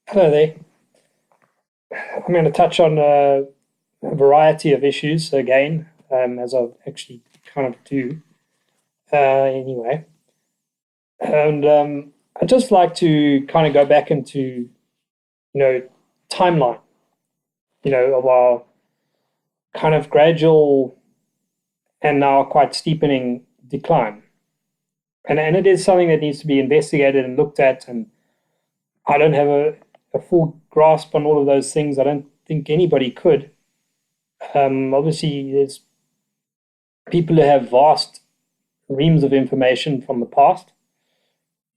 Hello there. I'm going to touch on a variety of issues again, as I actually kind of do anyway. And I'd just like to kind of go back into, timeline, of our kind of gradual and now quite steepening decline. And it is something that needs to be investigated and looked at. And I don't have a full grasp on all of those things. I don't think anybody could. Obviously, there's people who have vast reams of information from the past.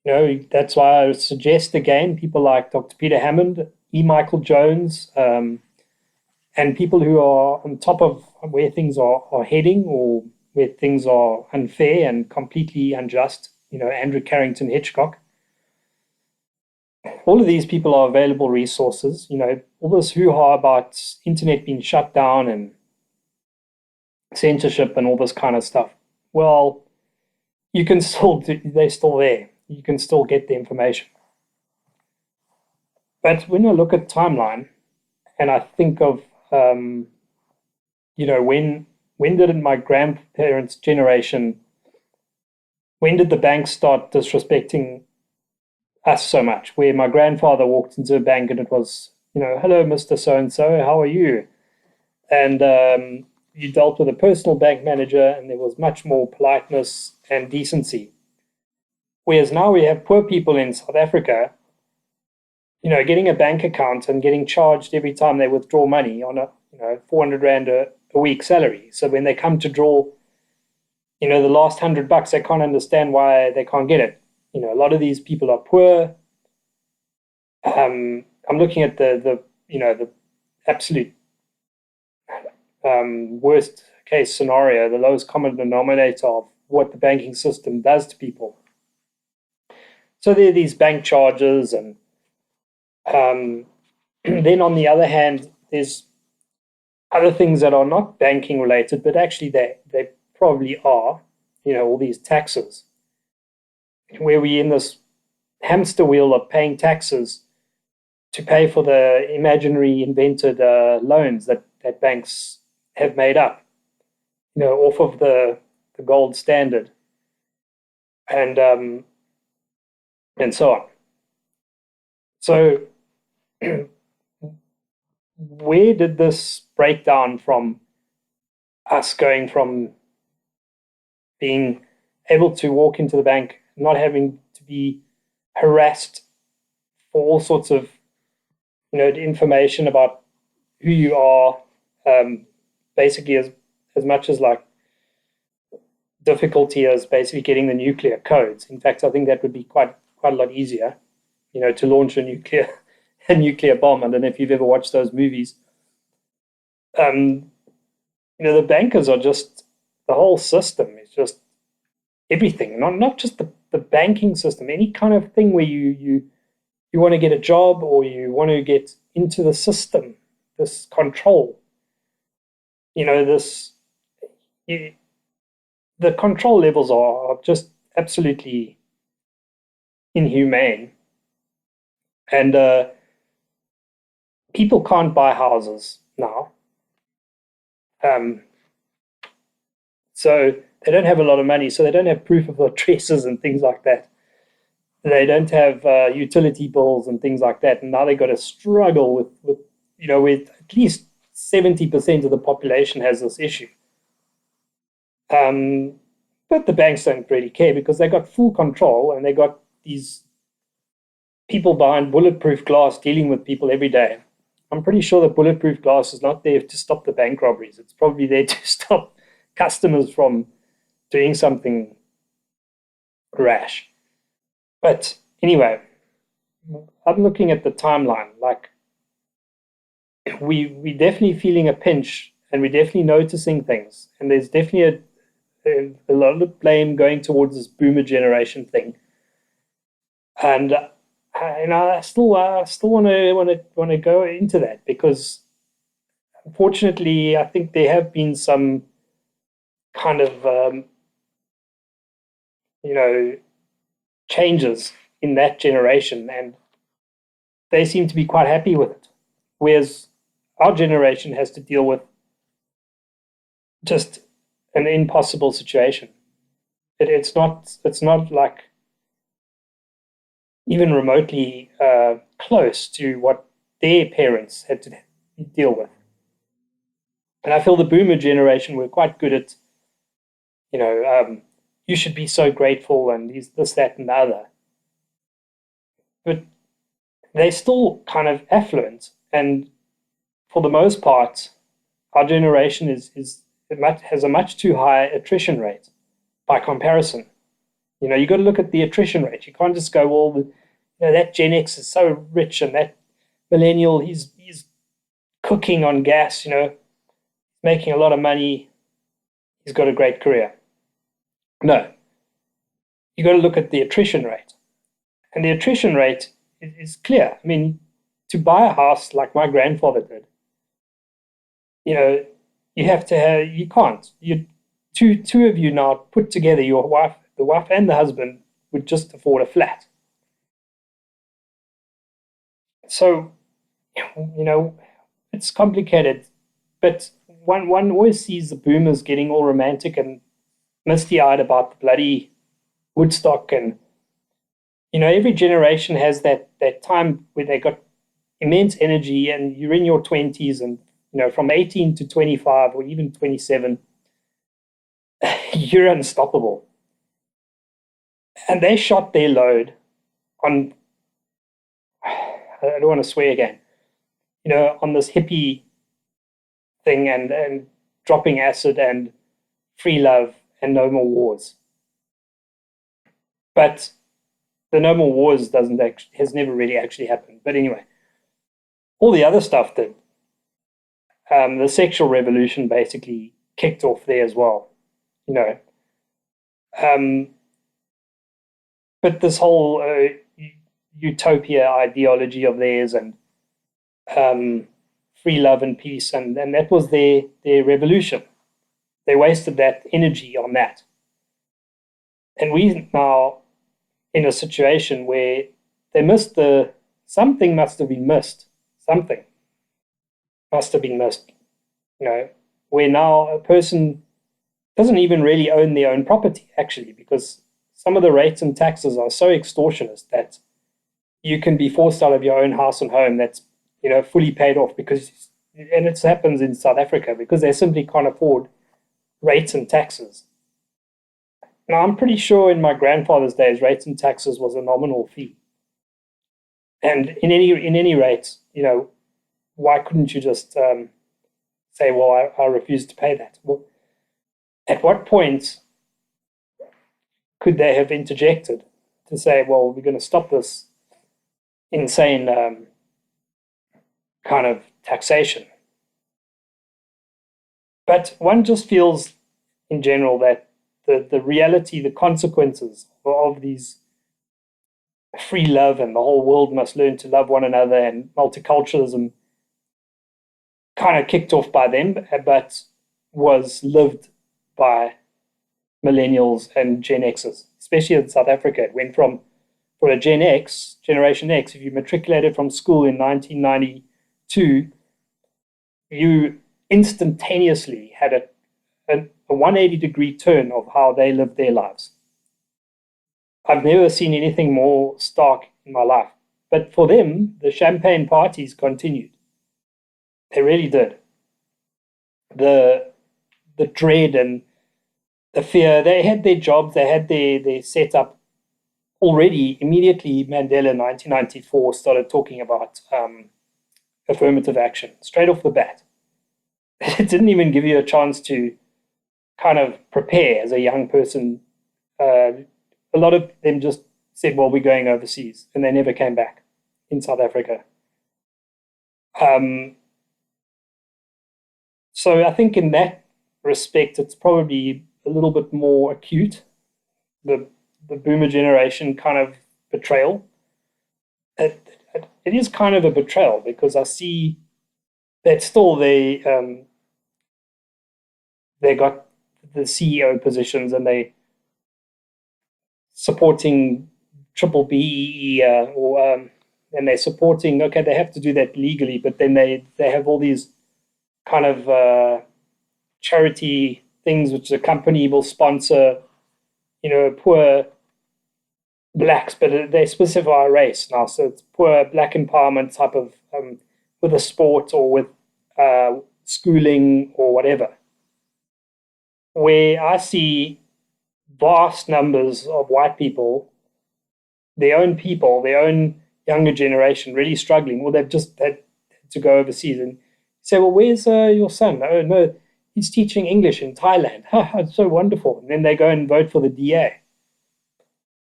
That's why I would suggest again people like Dr. Peter Hammond, E. Michael Jones, and people who are on top of where things are heading or where things are unfair and completely unjust. Andrew Carrington Hitchcock. All of these people are available resources. All this hoo-ha about internet being shut down and censorship and all this kind of stuff. Well, you can still they're still there. You can still get the information. But when I look at timeline and I think of when did my grandparents' generation, when did the banks start disrespecting us so much? Where my grandfather walked into a bank and it was, hello, Mr. So and so, how are you? And you dealt with a personal bank manager and there was much more politeness and decency. Whereas now we have poor people in South Africa, getting a bank account and getting charged every time they withdraw money on a, 400 Rand a week salary. So when they come to draw, the last $100, they can't understand why they can't get it. A lot of these people are poor. I'm looking at the absolute worst case scenario, the lowest common denominator of what the banking system does to people. So there are these bank charges, and then on the other hand, there's other things that are not banking related, but actually they probably are. All these taxes, where we're in this hamster wheel of paying taxes to pay for the imaginary invented loans that banks have made up, off of the gold standard, and and so on. So where did this break down from us going from being able to walk into the bank, not having to be harassed for all sorts of information about who you are, basically as much as like difficulty as basically getting the nuclear codes. In fact, I think that would be quite a lot easier, to launch a nuclear a nuclear bomb. I don't know if you've ever watched those movies. Um, the bankers are just the whole system is just everything, not just the banking system, any kind of thing where you want to get a job or you want to get into the system, this control, this you, the control levels are just absolutely inhumane, and people can't buy houses now. Um, so they don't have a lot of money, so they don't have proof of addresses and things like that. They don't have utility bills and things like that, and now they've got to struggle with at least 70% of the population has this issue. Um, but the banks don't really care because they got full control and they got these people behind bulletproof glass dealing with people every day. I'm pretty sure that bulletproof glass is not there to stop the bank robberies. It's probably there to stop customers from doing something rash. But anyway, I'm looking at the timeline. Like we definitely feeling a pinch, and we're definitely noticing things, and there's definitely a lot of blame going towards this boomer generation thing. And I still want to go into that because unfortunately, I think there have been some kind of you know changes in that generation, and they seem to be quite happy with it. Whereas our generation has to deal with just an impossible situation. It's not like even remotely close to what their parents had to deal with. And I feel the boomer generation were quite good at, you know, you should be so grateful and this, that, and the other. But they're still kind of affluent. And for the most part, our generation has a much too high attrition rate by comparison. You got to look at the attrition rate. You can't just go, well, that Gen X is so rich and that millennial, he's cooking on gas, making a lot of money, he's got a great career. No, you got to look at the attrition rate. And the attrition rate is clear. I mean, to buy a house like my grandfather did, you have to have, you can't. Two of you now put together, the wife and the husband would just afford a flat. So, it's complicated, but one always sees the boomers getting all romantic and misty-eyed about the bloody Woodstock, and every generation has that time where they got immense energy, and you're in your 20s, and from 18 to 25 or even 27, you're unstoppable. And they shot their load on, I don't want to swear again, on this hippie thing, and dropping acid and free love and no more wars. But the no more wars has never really actually happened. But anyway, all the other stuff that the sexual revolution basically kicked off there as well, Um, but this whole utopia ideology of theirs, and free love and peace, and that was their revolution. They wasted that energy on that. And we now in a situation where they missed something must have been missed. Something must have been missed. Where now a person doesn't even really own their own property, actually, because some of the rates and taxes are so extortionist that you can be forced out of your own house and home that's fully paid off, and it happens in South Africa because they simply can't afford rates and taxes. Now, I'm pretty sure in my grandfather's days, rates and taxes was a nominal fee. And in any rate, why couldn't you just say, well, I refuse to pay that? Well, at what point could they have interjected to say, well, we're going to stop this insane kind of taxation? But one just feels in general that the reality, the consequences of these free love and the whole world must learn to love one another and multiculturalism kind of kicked off by them, but was lived by millennials and Gen Xers, especially in South Africa. It went from, for a Generation X, if you matriculated from school in 1992, you instantaneously had a 180-degree turn of how they lived their lives. I've never seen anything more stark in my life. But for them, the champagne parties continued. They really did. The dread and the fear, they had their jobs, they had their setup already. Immediately, Mandela in 1994 started talking about affirmative action straight off the bat. It didn't even give you a chance to kind of prepare as a young person. A lot of them just said, well, we're going overseas, and they never came back in South Africa. So I think in that respect, it's probably a little bit more acute, the boomer generation kind of betrayal. It is kind of a betrayal, because I see that still they got the CEO positions, and they supporting triple BEE or and they're supporting. Okay, they have to do that legally, but then they have all these kind of charity things which the company will sponsor. Poor blacks, but they specify a race now, so it's poor black empowerment type of with a sport or with schooling or whatever. Where I see vast numbers of white people, their own younger generation, really struggling. Well, they've just had to go overseas and say, "Well, where's your son?" "Oh no, he's teaching English in Thailand." It's so wonderful. And then they go and vote for the DA,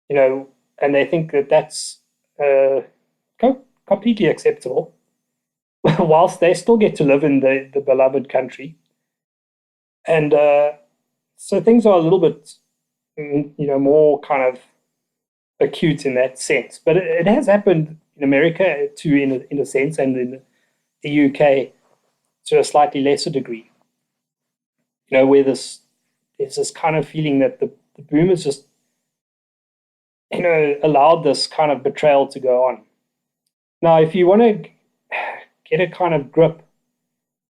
you know, and they think that that's uh, completely acceptable, whilst they still get to live in the beloved country. And so things are a little bit, more kind of acute in that sense. But it has happened in America too, in a sense, and in the UK to a slightly lesser degree. Where there's this kind of feeling that the boomers just, allowed this kind of betrayal to go on. Now, if you want to get a kind of grip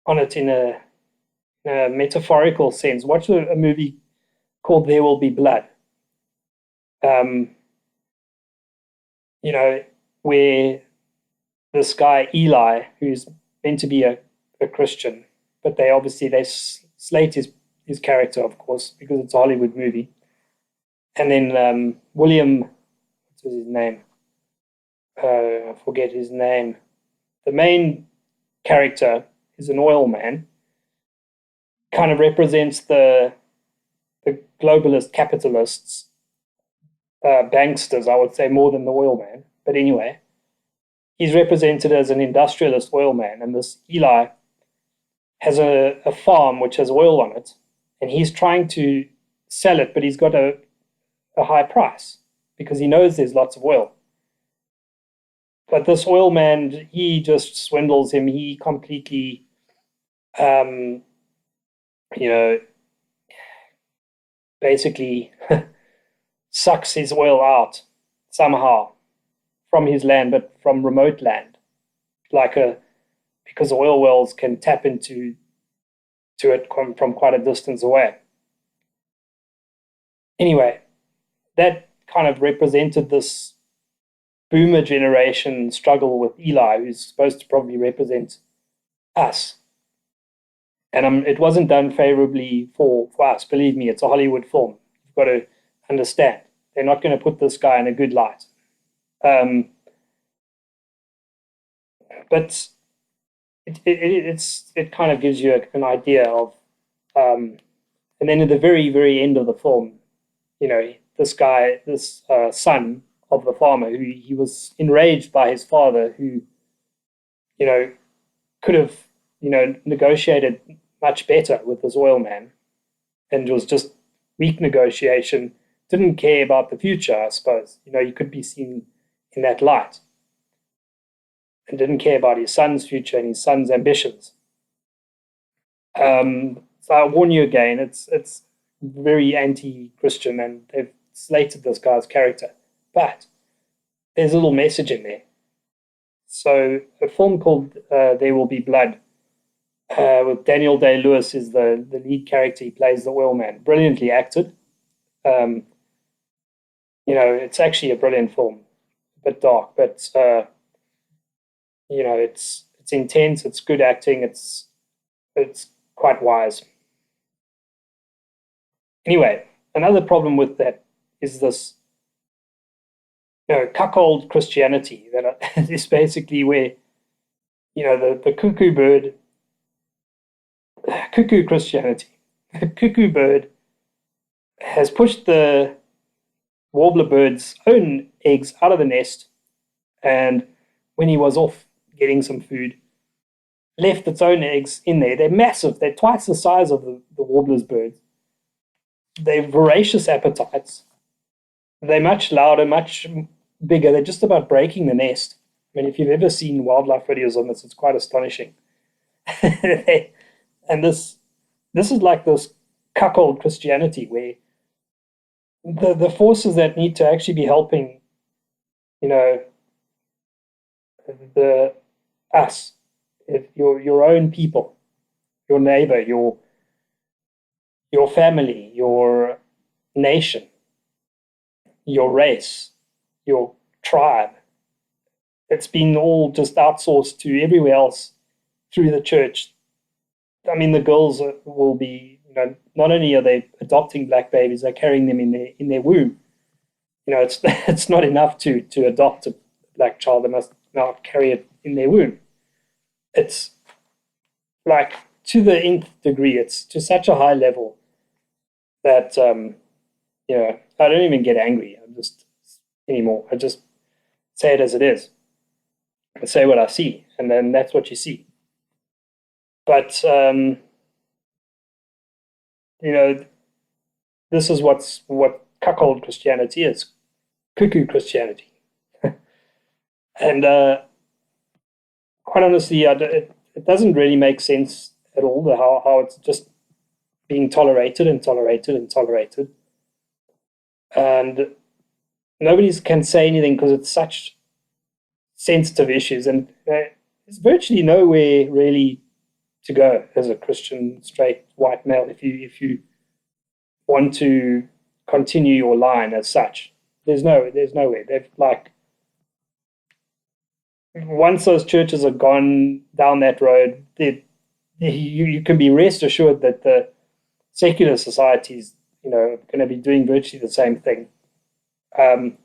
on it in a metaphorical sense, watch a movie called There Will Be Blood. Um, where this guy Eli, who's meant to be a Christian, but they slate his character, of course, because it's a Hollywood movie. And then William, what was his name? I forget his name. The main character is an oil man, kind of represents the globalist capitalists, banksters, I would say, more than the oil man. But anyway, he's represented as an industrialist oil man, and this Eli has a farm which has oil on it, and he's trying to sell it, but he's got a high price because he knows there's lots of oil. But this oil man, he just swindles him. He completely, um, you know, basically sucks his oil out somehow from his land, but from remote land, like because oil wells can tap into to it from quite a distance away. Anyway, that kind of represented this boomer generation struggle with Eli, who's supposed to probably represent us. And it wasn't done favorably for us. Believe me, it's a Hollywood film. You've got to understand. They're not going to put this guy in a good light. But it kind of gives you an idea of, and then at the very, very end of the film, this guy, this son of the farmer, who he was enraged by his father, who, could have, negotiated much better with this oil man, and it was just weak negotiation, didn't care about the future, I suppose. He could be seen in that light, and didn't care about his son's future and his son's ambitions. So I warn you again, it's very anti-Christian, and they've slated this guy's character. But there's a little message in there. So a film called There Will Be Blood, with Daniel Day-Lewis is the lead character. He plays the oil man, brilliantly acted. Um, it's actually a brilliant film, a bit dark, but it's intense. It's good acting. It's quite wise. Anyway, another problem with that is this, cuckold Christianity that is basically where, the cuckoo bird, cuckoo Christianity, the cuckoo bird has pushed the warbler bird's own eggs out of the nest, and when he was off getting some food, left its own eggs in there. They're massive. They're twice the size of the warbler's birds. They're voracious appetites. They're much louder, much bigger. They're just about breaking the nest. I mean, if you've ever seen wildlife videos on this, it's quite astonishing. And this is like this cuckold Christianity where the forces that need to actually be helping, you know, the us, if your own people, your neighbor, your family, your nation, your race, your tribe. It's been all just outsourced to everywhere else through the church. I mean, the girls will be, not only are they adopting black babies, they're carrying them in their womb. It's it's not enough to adopt a black child; they must now carry it in their womb. It's like to the nth degree. It's to such a high level that I don't even get angry. I'm just anymore. I just say it as it is. I say what I see, and then that's what you see. But you know, this is what cuckold Christianity is, cuckoo Christianity, and quite honestly, it doesn't really make sense at all. How it's just being tolerated and tolerated and tolerated, and nobody can say anything because it's such sensitive issues, and there's virtually nowhere really to go as a Christian straight white male if you want to continue your line as such. There's nowhere. They've like once those churches are gone down that road, you can be rest assured that the secular societies, going to be doing virtually the same thing. Um,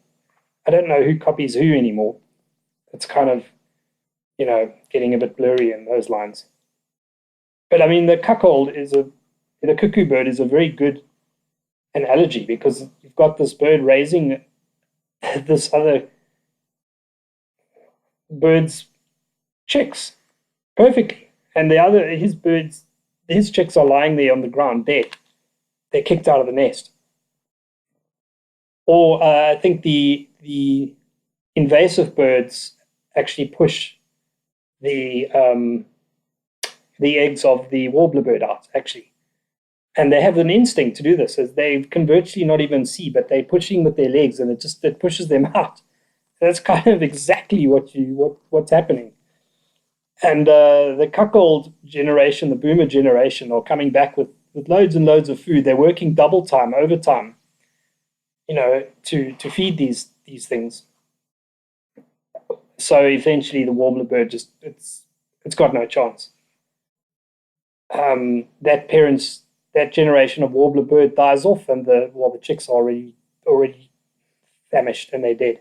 I don't know who copies who anymore. It's kind of, getting a bit blurry in those lines. But I mean, the cuckoo bird is a very good analogy because you've got this bird raising this other bird's chicks perfectly, and his chicks are lying there on the ground dead. They're kicked out of the nest. Or I think the invasive birds actually push the um, the eggs of the warbler bird out actually, and they have an instinct to do this. As they can virtually not even see, but they're pushing with their legs, and it pushes them out. That's kind of exactly what's happening. And the cuckold generation, the boomer generation, are coming back with loads and loads of food. They're working double time, overtime, to feed these things. So eventually, the warbler bird it's got no chance. That parents that generation of warbler bird dies off, and the chicks are already famished and they're dead.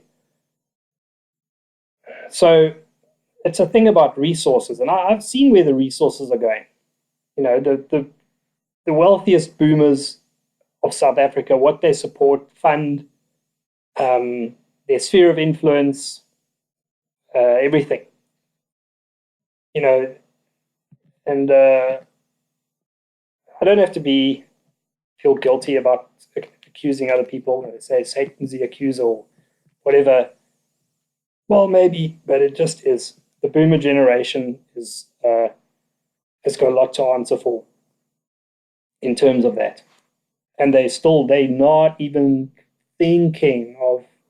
So it's a thing about resources, and I've seen where the resources are going. The wealthiest boomers of South Africa, what they support, fund, their sphere of influence, everything. You know, and I don't have to feel guilty about accusing other people. They say Satan's the accuser or whatever. Well, maybe, but it just is. The boomer generation has got a lot to answer for in terms of that, and they're not even thinking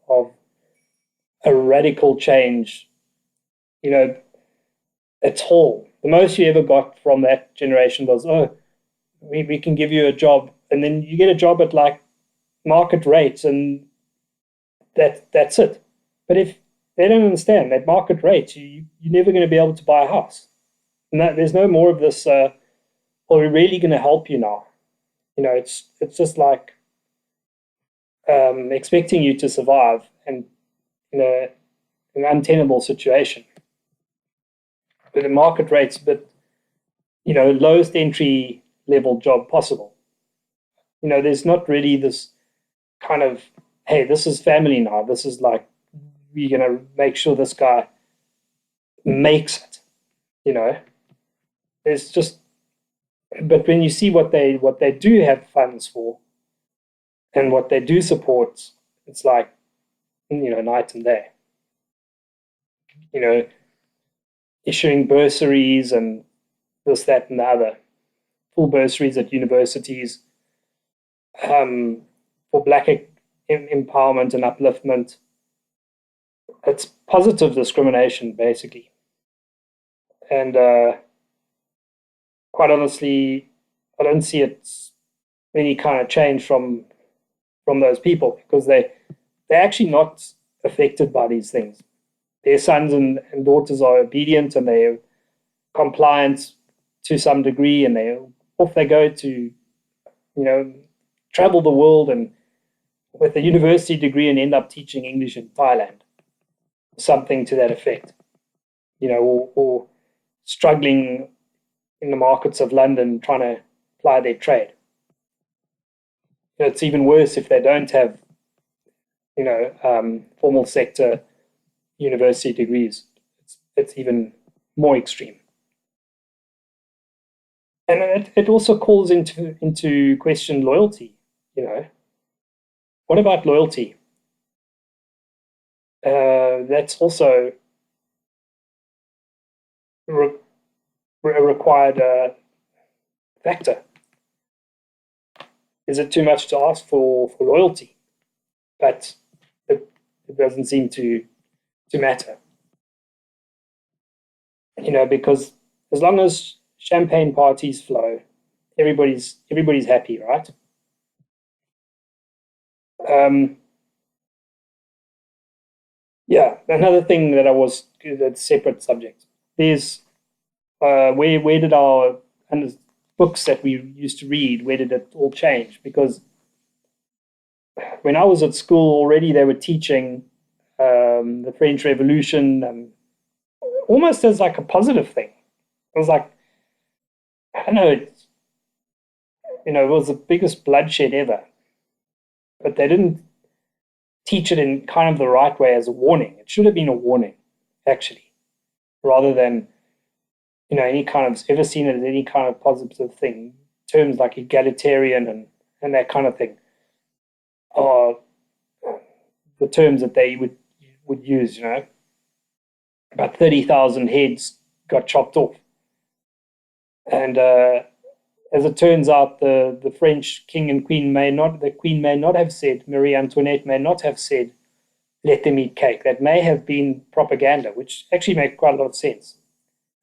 of a radical change. You know, at all. The most you ever got from that generation was, oh, we can give you a job, and then you get a job at like market rates, and that's it. But if they don't understand that market rates, you're never going to be able to buy a house. And there's no more of this. Well, we're really going to help you now. It's just like expecting you to survive and in an untenable situation with the market rates, but lowest entry level job possible. There's not really this kind of, hey, this is family now. This is like we're going to make sure this guy makes it. It's just, but when you see what they do have funds for and what they do support, it's like night and day. You know, issuing bursaries and this, that, and the other, full bursaries at universities for black empowerment and upliftment. It's positive discrimination, basically. And quite honestly, I don't see it any kind of change from those people, because they're actually not affected by these things. Their sons and daughters are obedient, and they're compliant to some degree, and off they go to, travel the world and with a university degree and end up teaching English in Thailand, something to that effect, or struggling in the markets of London trying to apply their trade. It's even worse if they don't have, formal sector university degrees. It's even more extreme. And it also calls into question loyalty. What about loyalty? That's also a required factor. Is it too much to ask for loyalty? But it doesn't seem to matter. Because as long as champagne parties flow, everybody's happy, right? Yeah, another thing that's separate subject. There's where did our and books that we used to read, where did it all change? Because when I was at school already, they were teaching the French Revolution, almost as like a positive thing. It was like, I don't know, it was the biggest bloodshed ever, but they didn't teach it in kind of the right way as a warning. It should have been a warning, actually, rather than any kind of ever seen it as any kind of positive thing. Terms like egalitarian and that kind of thing are the terms that they would use. About 30,000 heads got chopped off, and as it turns out, the French king and queen the queen may not have said, Marie Antoinette may not have said, let them eat cake. That may have been propaganda, which actually made quite a lot of sense.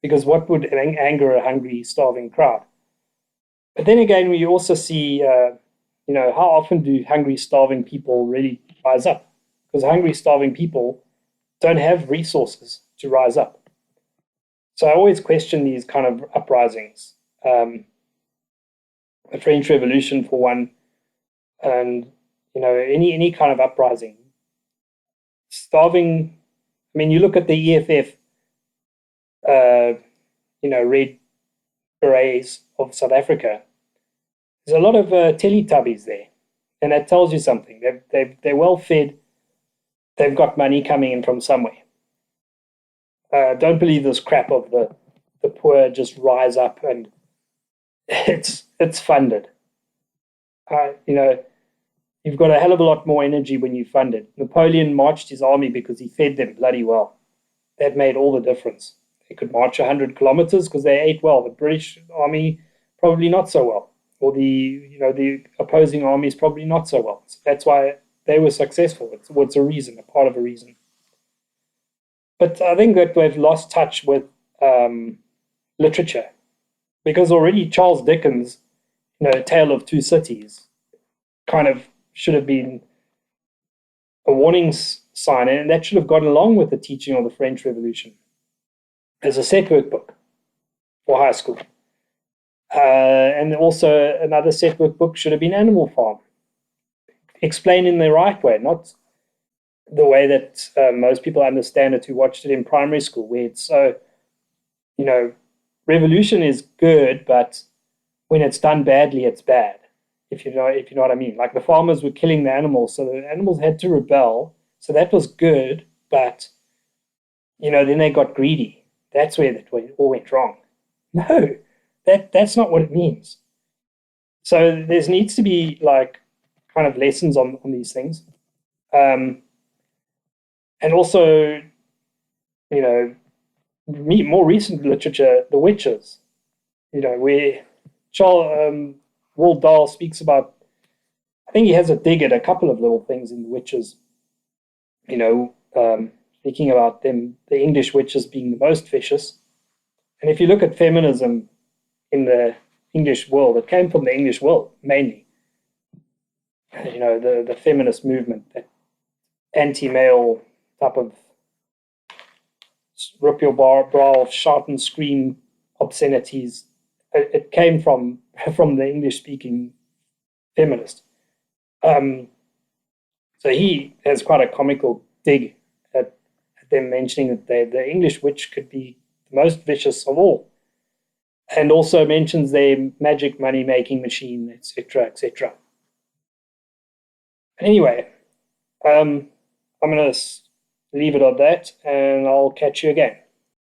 Because what would anger a hungry, starving crowd? But then again, we also see, how often do hungry, starving people really rise up? Because hungry, starving people don't have resources to rise up. So I always question these kind of uprisings. The French Revolution, for one, and any kind of uprising. Starving. I mean, you look at the EFF. Red berets of South Africa. There's a lot of Teletubbies there, and that tells you something. They're well fed. They've got money coming in from somewhere. Don't believe this crap of the poor just rise up and it's funded. You've got a hell of a lot more energy when you fund it. Napoleon marched his army because he fed them bloody well. That made all the difference. They could march 100 kilometers because they ate well. The British army probably not so well, or the opposing armies probably not so well. So that's why they were successful. It's a reason, a part of a reason. But I think that we've lost touch with literature, because already Charles Dickens, Tale of Two Cities, kind of should have been a warning sign, and that should have gone along with the teaching of the French Revolution as a set work book for high school. And also another set work book should have been Animal Farm, explained in the right way, not the way that most people understand it who watched it in primary school, where it's so, revolution is good, but when it's done badly, it's bad. If you know what I mean. Like the farmers were killing the animals, so the animals had to rebel. So that was good, but then they got greedy. That's where it all went wrong. No, that's not what it means. So there needs to be like kind of lessons on these things, and also more recent literature, The Witches. Where Charles Roald Dahl speaks about. I think he has a dig at a couple of little things in The Witches. The speaking about them, the English witches being the most vicious. And if you look at feminism in the English world, it came from the English world mainly. The feminist movement, that anti-male type of rip your bra off, shout and scream obscenities. It came from from the English-speaking feminist. Um, so he has quite a comical dig at them mentioning that the English witch could be the most vicious of all, and also mentions their magic money-making machine, etc., etc. Anyway, I'm going to leave it at that, and I'll catch you again.